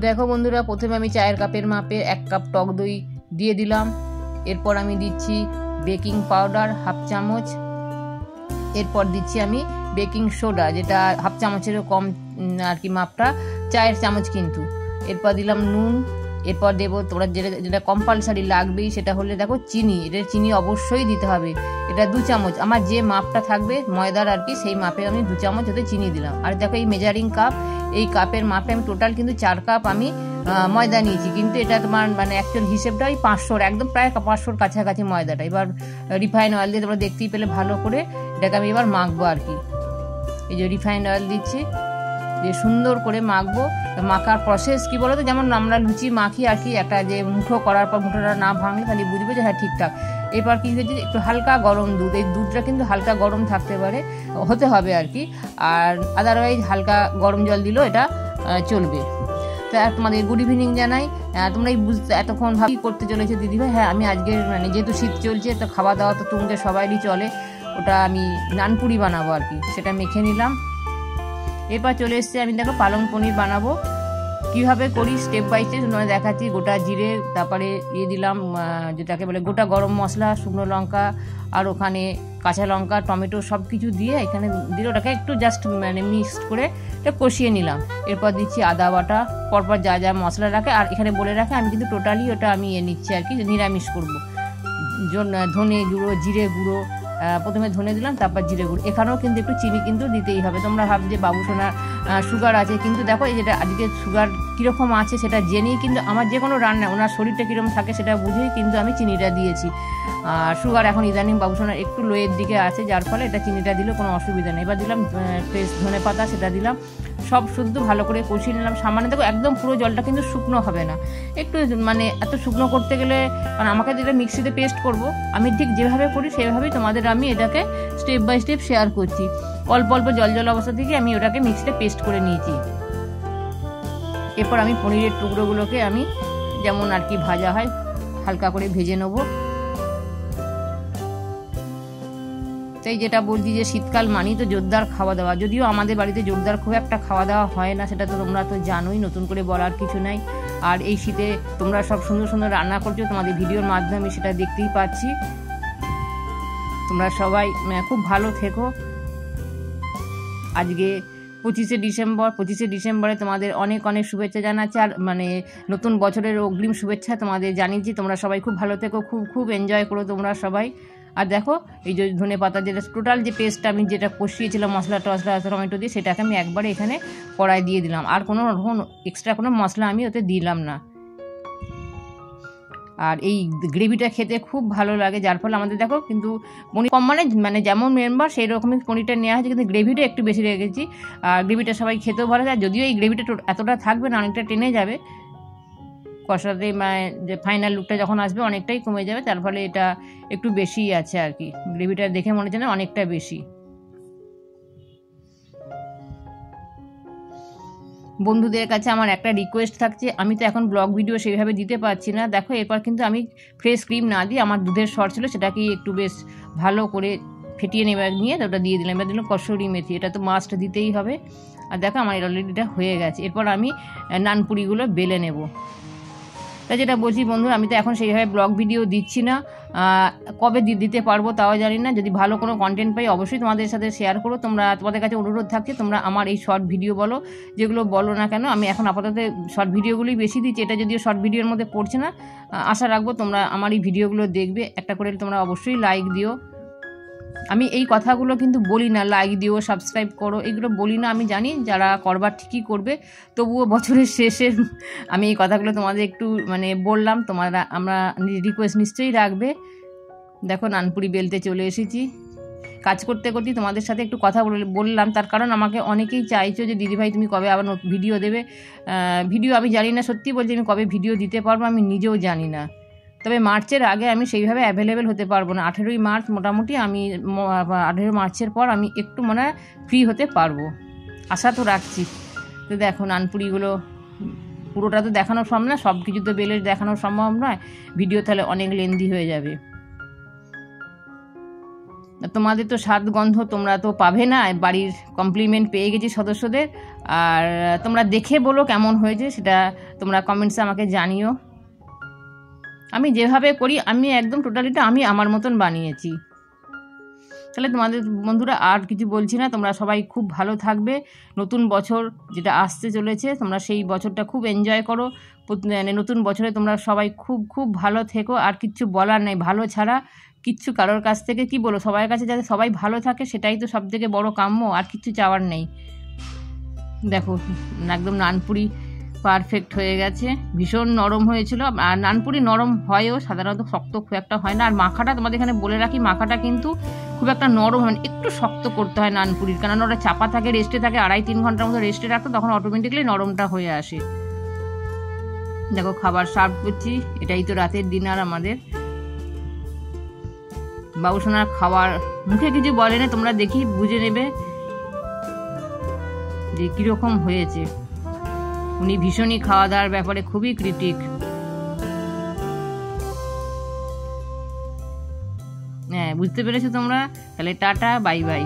দেখো বন্ধুরা, প্রথমে আমি চায়ের কাপের মাপে 1 কাপ টক দই দিয়ে দিলাম। এরপর আমি দিচ্ছি বেকিং পাউডার 1/2 চামচ। এরপর দিচ্ছি আমি বেকিং সোডা, যেটা 1/2 চামচেরও কম আর কি মাপটা, চায়ের চামচ কিন্তু। এরপর দিলাম নুন। এরপর দেবো, তোমরা যেটা কম্পালসারি লাগবেই সেটা হলে দেখো চিনি। এটা চিনি অবশ্যই দিতে হবে, এটা 2 চামচ। আমার যে মাপটা থাকবে ময়দার আর কি, সেই মাপে আমি 2 চামচ হতে চিনি দিলাম। আর দেখো এই মেজারিং কাপ, এই কাপের মাপে আমি টোটাল কিন্তু 4 কাপ আমি ময়দা নিয়েছি, কিন্তু এটা তোমার মানে অ্যাকচুয়াল হিসেবটা ওই 500, একদম প্রায় 500-র কাছাকাছি ময়দাটা। এবার রিফাইন অয়েল দিয়ে তোমরা দেখতেই পেলে ভালো করে এটাকে আমি এবার মাখবো আর কি। এই যে রিফাইন অয়েল দিচ্ছি, যে সুন্দর করে মাখবো। মাখার প্রসেস কি বলো তো, যেমন আমরা লুচি মাখি আর কি, একটা যে মুঠো করার পর মুঠোটা না ভাঙলে তাহলে বুঝবে যে হ্যাঁ ঠিকঠাক। এরপর কি হয়েছে, একটু হালকা গরম দুধ, এই দুধটা কিন্তু হালকা গরম থাকতে পারে, হতে হবে আর কি। আর আদারওয়াইজ হালকা গরম জল দিলেও এটা চলবে। তা তোমাদের গুড ইভিনিং জানাই। তোমরা এই বুঝতে এতক্ষণ ভাবি করতে চলেছে দিদিভাই। হ্যাঁ, আমি আজকে মানে যেহেতু শীত চলছে তো খাওয়া দাওয়া তো তোমাদের সবাইরই চলে, ওটা আমি নানপুরি বানাবো আর কি, সেটা মেখে নিলাম। এরপর চলে এসছে আমি দেখো পালং পনির বানাবো। কীভাবে করি স্টেপ বাই স্টেপ তোমাদের দেখাচ্ছি। গোটা জিরে, তারপরে দিলাম যেটাকে বলে গোটা গরম মশলা, শুকনো লঙ্কা, আর ওখানে কাঁচা লঙ্কা, টমেটো সব কিছু দিয়ে এখানে দিলে ওটাকে একটু জাস্ট মানে মিক্সড করে এটা কষিয়ে নিলাম। এরপর দিচ্ছি আদা বাটা, পরপর যা যা মশলা রাখে। আর এখানে বলে রাখে আমি কিন্তু টোটালি ওটা আমি নিচ্ছি আর কি, নিরামিষ করবো। ধনে গুঁড়ো, জিরে গুঁড়ো, প্রথমে ধনে দিলাম, তারপর জিরে গুঁড়ো। এখানেও কিন্তু একটু চিনি কিন্তু দিতেই হবে। তোমরা ভাবছো যে বাবু সোনার সুগার আছে, কিন্তু দেখো এই যেটা আজকে সুগার কীরকম আছে সেটা জেনেই কিন্তু আমার যে কোনো রান্না, ওনার শরীরটা কীরকম থাকে সেটা বুঝেই কিন্তু আমি চিনিটা দিয়েছি। আর সুগার এখন ইদানিং বাবু সোনার একটু লোয়ের দিকে আছে, যার ফলে এটা চিনিটা দিলেও কোনো অসুবিধা নেই। এবার দিলাম ফ্রেশ ধনে পাতা, সেটা দিলাম। সব শুদ্ধ ভালো করে কষিয়ে নিলাম। সামান্য দেখো একদম পুরো জলটা কিন্তু শুকনো হবে না, একটু মানে এত শুকনো করতে গেলে, কারণ আমাকে যেটা মিক্সিতে পেস্ট করব, আমি ঠিক যেভাবে করি সেভাবেই তোমাদের আমি এটাকে স্টেপ বাই স্টেপ শেয়ার করছি। অল্প অল্প জল জল অবস্থা থেকে আমি ওটাকে মিক্সিতে পেস্ট করে নিয়েছি। এরপর আমি পনিরের টুকরোগুলোকে আমি যেমন আর কি ভাজা হয় হালকা করে ভেজে নেবো। তাই যেটা বলছি যে শীতকাল মানেই তো জোরদার খাওয়া দাওয়া, যদিও আমাদের বাড়িতে জোরদার খুব একটা খাওয়া দাওয়া হয় না, সেটা তো তোমরা তো জানোই, নতুন করে বলার কিছু নাই। আর এই শীতে তোমরা সব সুন্দর সুন্দর রান্না করছো, তোমাদের ভিডিওর মাধ্যমে সেটা দেখতেই পাচ্ছি। তোমরা সবাই খুব ভালো থেকো। আজকে 25শে ডিসেম্বর, 25শে ডিসেম্বরে তোমাদের অনেক অনেক শুভেচ্ছা জানাচ্ছি। আর মানে নতুন বছরের অগ্রিম শুভেচ্ছা তোমাদের জানিয়েছি। তোমরা সবাই খুব ভালো থেকো, খুব খুব এনজয় করো তোমরা সবাই। আর দেখো এই যে ধনে পাতা, যেটা টোটাল যে পেস্টটা আমি যেটা কষিয়েছিলাম মশলা টসলা টমেটো দিয়ে, সেটাকে আমি একবারে এখানে কড়াই দিয়ে দিলাম। আর কোনো এক্সট্রা কোনো মশলা আমি ওতে দিলাম না। আর এই গ্রেভিটা খেতে খুব ভালো লাগে, যার ফলে আমাদের দেখো কিন্তু পনির কম মানে যেমন মেম্বার সেই রকমই পনিরটা নেওয়া হয়েছে, কিন্তু গ্রেভিটা একটু বেশি রেখেছি। আর গ্রেভিটা সবাই খেতেও ভালো যায়, যদিও এই গ্রেভিটা এতটা থাকবে না, অনেকটা টেনে যাবে কষাতে, মানে যে ফাইনাল লুকটা যখন আসবে অনেকটাই কমে যাবে, তার ফলে এটা একটু বেশিই আছে আর কি। গ্রেভিটা দেখে মনে হচ্ছে না অনেকটা বেশি। বন্ধুদের কাছে আমার একটা রিকোয়েস্ট থাকছে, আমি তো এখন ব্লগ ভিডিও সেইভাবে দিতে পারছি না। দেখো এরপর কিন্তু আমি ফ্রেশ ক্রিম না দিয়ে আমার দুধের সর ছিল, সেটাকে একটু বেশ ভালো করে ফেটিয়ে নিয়ে ওটা দিয়ে দিলাম। এবার দিলাম কসুরি মেথি, এটা তো মাস্ট দিতেই হবে। আর দেখো আমার অলরেডি এটা হয়ে গেছে। এরপর আমি নানপুরিগুলো বেলে নেব। তাই যেটা বলছি বন্ধু, আমি তো এখন সেইভাবে ব্লগ ভিডিও দিচ্ছি না, কবে দিতে পারবো তাও জানি না। যদি ভালো কোনো কন্টেন্ট পাই অবশ্যই তোমাদের সাথে শেয়ার করো। তোমাদের কাছে অনুরোধ থাকছে, তোমরা আমার এই শর্ট ভিডিও বলো, যেগুলো বলো না কেন, আমি এখন আপাতত শর্ট ভিডিওগুলোই বেশি দিচ্ছি। এটা যদিও শর্ট ভিডিওর মধ্যে পড়ছে না, আশা রাখবো তোমরা আমার এই ভিডিওগুলো দেখবে। একটা করে তোমরা অবশ্যই লাইক দিও। আমি এই কথাগুলো কিন্তু বলি না, লাইক দিও, সাবস্ক্রাইব করো, এগুলো বলি না। আমি জানি যারা করবার ঠিকই করবে, তবুও বছরের শেষে আমি এই কথাগুলো তোমাদের একটু মানে বললাম। আমরা রিকোয়েস্ট নিশ্চয়ই রাখবে। দেখো নানপুরি বেলতে চলে এসেছি। কাজ করতে করতেই তোমাদের সাথে একটু কথা বললাম, তার কারণ আমাকে অনেকেই চাইছো যে দিদিভাই তুমি কবে আবার ভিডিও দেবে। ভিডিও আমি জানি না, সত্যি বলছি আমি কবে ভিডিও দিতে পারবো আমি নিজেও জানি না। তবে মার্চের আগে আমি সেইভাবে অ্যাভেলেবেল হতে পারবো না। 18ই মার্চ মোটামুটি আমি 18 মার্চের পর আমি একটু মনে হয় ফ্রি হতে পারবো, আশা তো রাখছি। তো দেখো নানপুরিগুলো পুরোটা তো দেখানো সম্ভব না, সব কিছু তো বেলে দেখানো সম্ভব নয়, ভিডিও তাহলে অনেক লেন্দি হয়ে যাবে। তোমাদের তো স্বাদ গন্ধ তোমরা তো পাবে না, বাড়ির কমপ্লিমেন্ট পেয়ে গেছি সদস্যদের। আর তোমরা দেখে বলো কেমন হয়েছে, সেটা তোমরা কমেন্টসে আমাকে জানিও। আমি যেভাবে করি আমি একদম টোটালিটা আমি আমার মতন বানিয়েছি। তাহলে তোমাদের বন্ধুরা আর কিছু বলছি না, তোমরা সবাই খুব ভালো থাকবে। নতুন বছর যেটা আসতে চলেছে তোমরা সেই বছরটা খুব এনজয় করো। নতুন বছরে তোমরা সবাই খুব খুব ভালো থেকো। আর কিচ্ছু বলার নেই, ভালো ছাড়া কিচ্ছু কারোর কাছ থেকে কি বলো, সবার কাছে যাতে সবাই ভালো থাকে সেটাই তো সবথেকে বড় কাম্য, আর কিচ্ছু চাওয়ার নেই। দেখো একদম নানপুরি পারফেক্ট হয়ে গেছে, ভীষণ নরম হয়েছিল। আর নানপুরি নরম হয়ও, সাধারণত শক্ত খুব একটা হয় না। আর মাখাটা তোমাদের এখানে বলে রাখি, মাখাটা কিন্তু খুব একটা নরম হয় না, একটু শক্ত করতে হয় নানপুরির, কারণ ওটা চাপা থাকে, রেস্টে থাকে, 2.5-3 ঘন্টার মতো রেস্টে রাখতো, তখন অটোমেটিকলি নরমটা হয়ে আসে। দেখো খাবার সার্ভ করছি, এটাই তো রাতের ডিনার আমাদের। বাবুসোনার খাবার মুখে কিছু বলে না, তোমরা দেখি বুঝে নেবে যে কিরকম হয়েছে। উনি ভীষণই খাওয়া দাওয়ার ব্যাপারে খুবই ক্রিটিক। হ্যাঁ বুঝতে পেরেছো তোমরা, তাহলে টাটা বাই বাই।